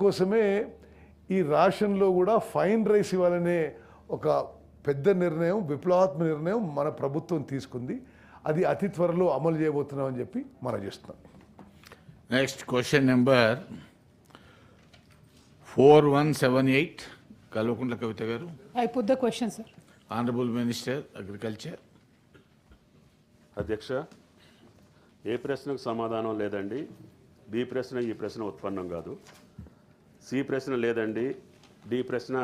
కోసమే ఈ రాష్ట్రంలో కూడా ఫైన్ రైస్ ఇవ్వాలనే ఒక పెద్ద నిర్ణయం, విప్లవాత్మక నిర్ణయం మన ప్రభుత్వం తీసుకుంది. అది అతి త్వరలో అమలు చేయబోతున్నామని చెప్పి మనం చేస్తున్నాం. Next question number 4178 Kalvakuntla Kavitha గారు. I put the question, sir. Honourable minister agriculture. అధ్యక్ష, ఏ ప్రశ్నకు సమాధానం లేదండి. బి ప్రశ్న ఈ ప్రశ్న ఉత్పన్నం కాదు. సి ప్రశ్న లేదండి. డి ప్రశ్న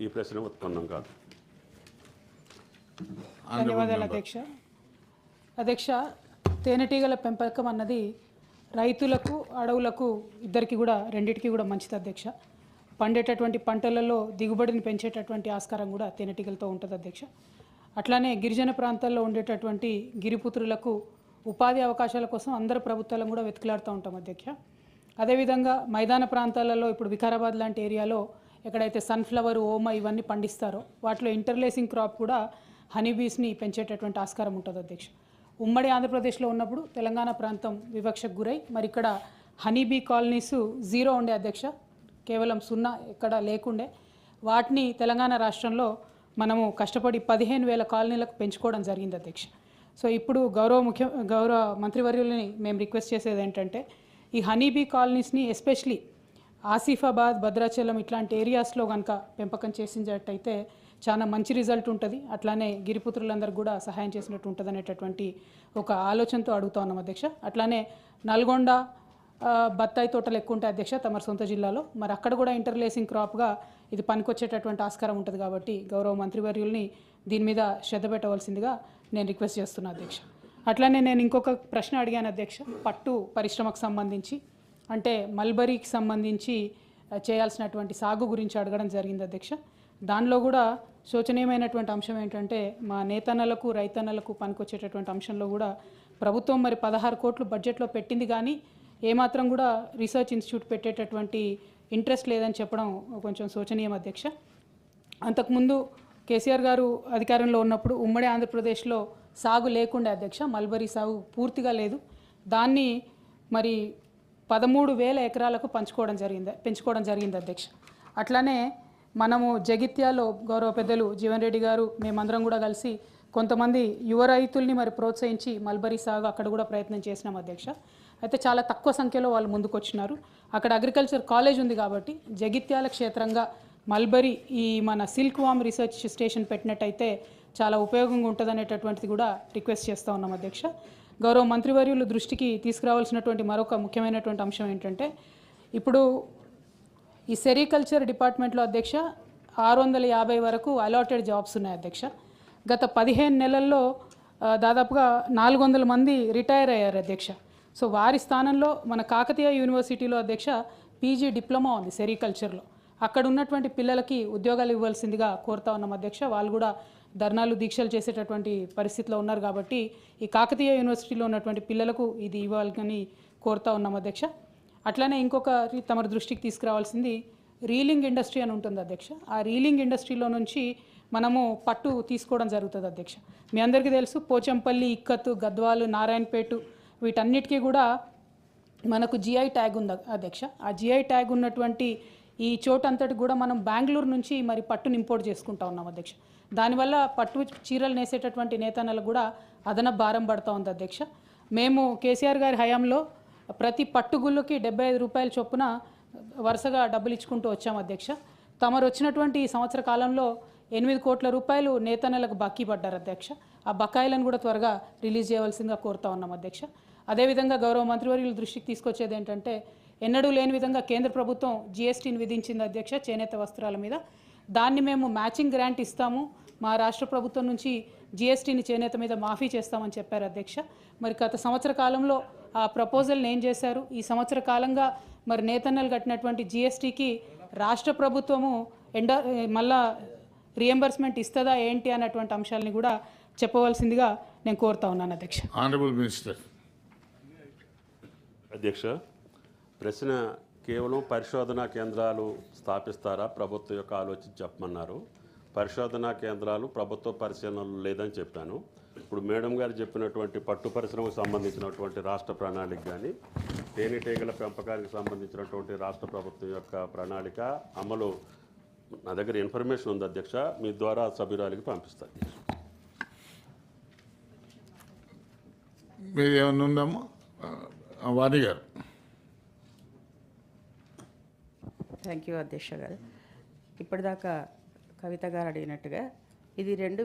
ఈ ప్రశ్న ఉత్పన్నం కాదు. ధన్యవాదాలు అధ్యక్ష. అధ్యక్ష, తేనెటీగల పెంపకం అన్నది రైతులకు, అడవులకు ఇద్దరికి కూడా, రెండింటికి కూడా మంచిది అధ్యక్ష. పండేటటువంటి పంటలలో దిగుబడిని పెంచేటటువంటి ఆస్కారం కూడా తేనెటీగలతో ఉంటుంది అధ్యక్ష. అట్లానే గిరిజన ప్రాంతాల్లో ఉండేటటువంటి గిరిపుత్రులకు ఉపాధి అవకాశాల కోసం అందరు ప్రభుత్వాలను కూడా వెతుకులాడుతూ ఉంటాం అధ్యక్ష. అదేవిధంగా మైదాన ప్రాంతాలలో ఇప్పుడు వికారాబాద్ లాంటి ఏరియాలో ఎక్కడైతే సన్ఫ్లవర్, ఓమ ఇవన్నీ పండిస్తారో వాటిలో ఇంటర్లేసింగ్ క్రాప్ కూడా హనీబీస్ని పెంచేటటువంటి ఆస్కారం ఉంటుంది అధ్యక్ష. ఉమ్మడి ఆంధ్రప్రదేశ్లో ఉన్నప్పుడు తెలంగాణ ప్రాంతం వివక్షకు గురై మరి ఇక్కడ హనీబీ కాలనీస్ 0 ఉండే అధ్యక్ష, కేవలం 0 ఎక్కడ లేకుండే. వాటిని తెలంగాణ రాష్ట్రంలో మనము కష్టపడి 15,000 కాలనీలకు పెంచుకోవడం జరిగింది అధ్యక్ష. సో ఇప్పుడు గౌరవ మంత్రివర్యులని మేము రిక్వెస్ట్ చేసేది ఏంటంటే ఈ హనీబీ కాలనీస్ని ఎస్పెషలీ ఆసిఫాబాద్, భద్రాచలం ఇట్లాంటి ఏరియాస్లో కనుక పెంపకం చేసినట్టయితే చాలా మంచి రిజల్ట్ ఉంటుంది. అట్లానే గిరిపుత్రులందరికీ కూడా సహాయం చేసినట్టు ఉంటుంది అనేటటువంటి ఒక ఆలోచనతో అడుగుతా ఉన్నాం అధ్యక్ష. అట్లానే నల్గొండ బత్తాయి తోటలు ఎక్కువ ఉంటాయి అధ్యక్ష తమ సొంత జిల్లాలో. మరి అక్కడ కూడా ఇంటర్లేసింగ్ క్రాప్గా ఇది పనికొచ్చేటటువంటి ఆస్కారం ఉంటుంది కాబట్టి గౌరవ మంత్రివర్యుల్ని దీని మీద శ్రద్ధ పెట్టవలసిందిగా నేను రిక్వెస్ట్ చేస్తున్నా అధ్యక్ష. అట్లానే నేను ఇంకొక ప్రశ్న అడిగాను అధ్యక్ష, పట్టు పరిశ్రమకు సంబంధించి, అంటే మల్బరీకి సంబంధించి చేయాల్సినటువంటి సాగు గురించి అడగడం జరిగింది అధ్యక్ష. దానిలో కూడా శోచనీయమైనటువంటి అంశం ఏంటంటే మా నేతన్నలకు, రైతన్నలకు పనికొచ్చేటటువంటి అంశంలో కూడా ప్రభుత్వం మరి 16 కోట్లు బడ్జెట్లో పెట్టింది, కానీ ఏమాత్రం కూడా రీసెర్చ్ ఇన్స్టిట్యూట్ పెట్టేటటువంటి ఇంట్రెస్ట్ లేదని చెప్పడం కొంచెం శోచనీయం అధ్యక్ష. అంతకుముందు కేసీఆర్ గారు అధికారంలో ఉన్నప్పుడు ఉమ్మడి ఆంధ్రప్రదేశ్లో సాగు లేకుండే అధ్యక్ష, మల్బరీ సాగు పూర్తిగా లేదు. దాన్ని మరి 13,000 ఎకరాలకు పెంచుకోవడం జరిగింది అధ్యక్ష. అట్లానే మనము జగిత్యాలో గౌరవ పెద్దలు జీవన్ రెడ్డి గారు మేమందరం కూడా కలిసి కొంతమంది యువ రైతుల్ని మరి ప్రోత్సహించి మల్బరీ సాగు అక్కడ కూడా ప్రయత్నం చేసినాం అధ్యక్ష. అయితే చాలా తక్కువ సంఖ్యలో వాళ్ళు ముందుకు వచ్చినారు. అక్కడ అగ్రికల్చర్ కాలేజ్ ఉంది కాబట్టి జగిత్యాల క్షేత్రంగా మల్బరీ ఈ మన సిల్క్ వామ్ రీసెర్చ్ స్టేషన్ పెట్టినట్టయితే చాలా ఉపయోగంగా ఉంటుంది అనేటటువంటిది కూడా రిక్వెస్ట్ చేస్తూ ఉన్నాం అధ్యక్ష. గౌరవ మంత్రివర్యులు దృష్టికి తీసుకురావాల్సినటువంటి మరొక ముఖ్యమైనటువంటి అంశం ఏంటంటే ఇప్పుడు ఈ సెరికల్చర్ డిపార్ట్మెంట్లో అధ్యక్ష 650 వరకు అలాటెడ్ జాబ్స్ ఉన్నాయి అధ్యక్ష. గత 15 నెలల్లో దాదాపుగా 400 మంది రిటైర్ అయ్యారు అధ్యక్ష. సో వారి స్థానంలో మన కాకతీయ యూనివర్సిటీలో అధ్యక్ష పీజీ డిప్లొమా ఉంది సెరికల్చర్లో. అక్కడ ఉన్నటువంటి పిల్లలకి ఉద్యోగాలు ఇవ్వాల్సిందిగా కోరుతా ఉన్నాం అధ్యక్ష. వాళ్ళు కూడా ధర్నాలు, దీక్షలు చేసేటటువంటి పరిస్థితిలో ఉన్నారు కాబట్టి ఈ కాకతీయ యూనివర్సిటీలో ఉన్నటువంటి పిల్లలకు ఇది ఇవ్వాలని కోరుతా ఉన్నాం అధ్యక్ష. అట్లానే ఇంకొక తమ దృష్టికి తీసుకురావాల్సింది రీలింగ్ ఇండస్ట్రీ అని ఉంటుంది అధ్యక్ష. ఆ రీలింగ్ ఇండస్ట్రీలో నుంచి మనము పట్టు తీసుకోవడం జరుగుతుంది అధ్యక్ష. మీ అందరికీ తెలుసు పోచంపల్లి, ఇక్కత్తు, గద్వాలు, నారాయణపేట వీటన్నిటికీ కూడా మనకు జిఐ ట్యాగ్ ఉంది అధ్యక్ష. ఆ జిఐ ట్యాగ్ ఉన్నటువంటి ఈ చోటంతటి కూడా మనం బెంగళూరు నుంచి మరి పట్టును ఇంపోర్ట్ చేసుకుంటా ఉన్నాం అధ్యక్ష. దానివల్ల పట్టు చీరలు నేసేటటువంటి నేతన్నలకు కూడా అదనపు భారం పడుతూ ఉంది అధ్యక్ష. మేము కేసీఆర్ గారి హయాంలో ప్రతి పట్టుగుళ్ళకి 75 రూపాయల చొప్పున వరుసగా డబ్బులు ఇచ్చుకుంటూ వచ్చాం అధ్యక్ష. తమరు వచ్చినటువంటి ఈ సంవత్సర కాలంలో 8 కోట్ల రూపాయలు నేతన్నలకు బాకీ పడ్డారు అధ్యక్ష. ఆ బకాయిలను కూడా త్వరగా రిలీజ్ చేయవలసిందిగా కోరుతా ఉన్నాం అధ్యక్ష. అదేవిధంగా గౌరవ మంత్రివర్యుల దృష్టికి తీసుకొచ్చేది ఏంటంటే ఎన్నడూ లేని విధంగా కేంద్ర ప్రభుత్వం జిఎస్టీని విధించింది అధ్యక్ష చేనేత వస్త్రాల మీద. దాన్ని మేము మ్యాచింగ్ గ్రాంట్ ఇస్తాము, మా రాష్ట్ర ప్రభుత్వం నుంచి జిఎస్టీని చేనేత మీద మాఫీ చేస్తామని చెప్పారు అధ్యక్ష. మరి గత సంవత్సర కాలంలో ఆ ప్రపోజల్ని ఏం చేశారు? ఈ సంవత్సర కాలంగా మరి నేతన్నలు కట్టినటువంటి జిఎస్టీకి రాష్ట్ర ప్రభుత్వము మళ్ళా రియంబర్స్మెంట్ ఇస్తుందా ఏంటి అన్నటువంటి అంశాలని కూడా చెప్పవలసిందిగా నేను కోరుతా ఉన్నాను అధ్యక్ష. Honourable minister. అధ్యక్ష, ప్రశ్న కేవలం పరిశోధనా కేంద్రాలు స్థాపిస్తారా ప్రభుత్వం యొక్క ఆలోచించి చెప్పమన్నారు. పరిశోధనా కేంద్రాలు ప్రభుత్వ పరిశీలనలు లేదని చెప్పాను. ఇప్పుడు మేడం గారు చెప్పినటువంటి పట్టు పరిశ్రమకు సంబంధించినటువంటి రాష్ట్ర ప్రణాళిక కానీ తేనెటీగల పెంపకానికి సంబంధించినటువంటి రాష్ట్ర ప్రభుత్వం యొక్క ప్రణాళిక అమలు నా దగ్గర ఇన్ఫర్మేషన్ ఉంది అధ్యక్ష, మీ ద్వారా సభ్యురాలికి పంపిస్తాను అధ్యక్ష. మీరు ఏమన్నా ఉందమ్మా వాణి గారు? థ్యాంక్ యూ అధ్యక్ష గారు. ఇప్పటిదాకా కవిత గారు అడిగినట్టుగా ఇది 2000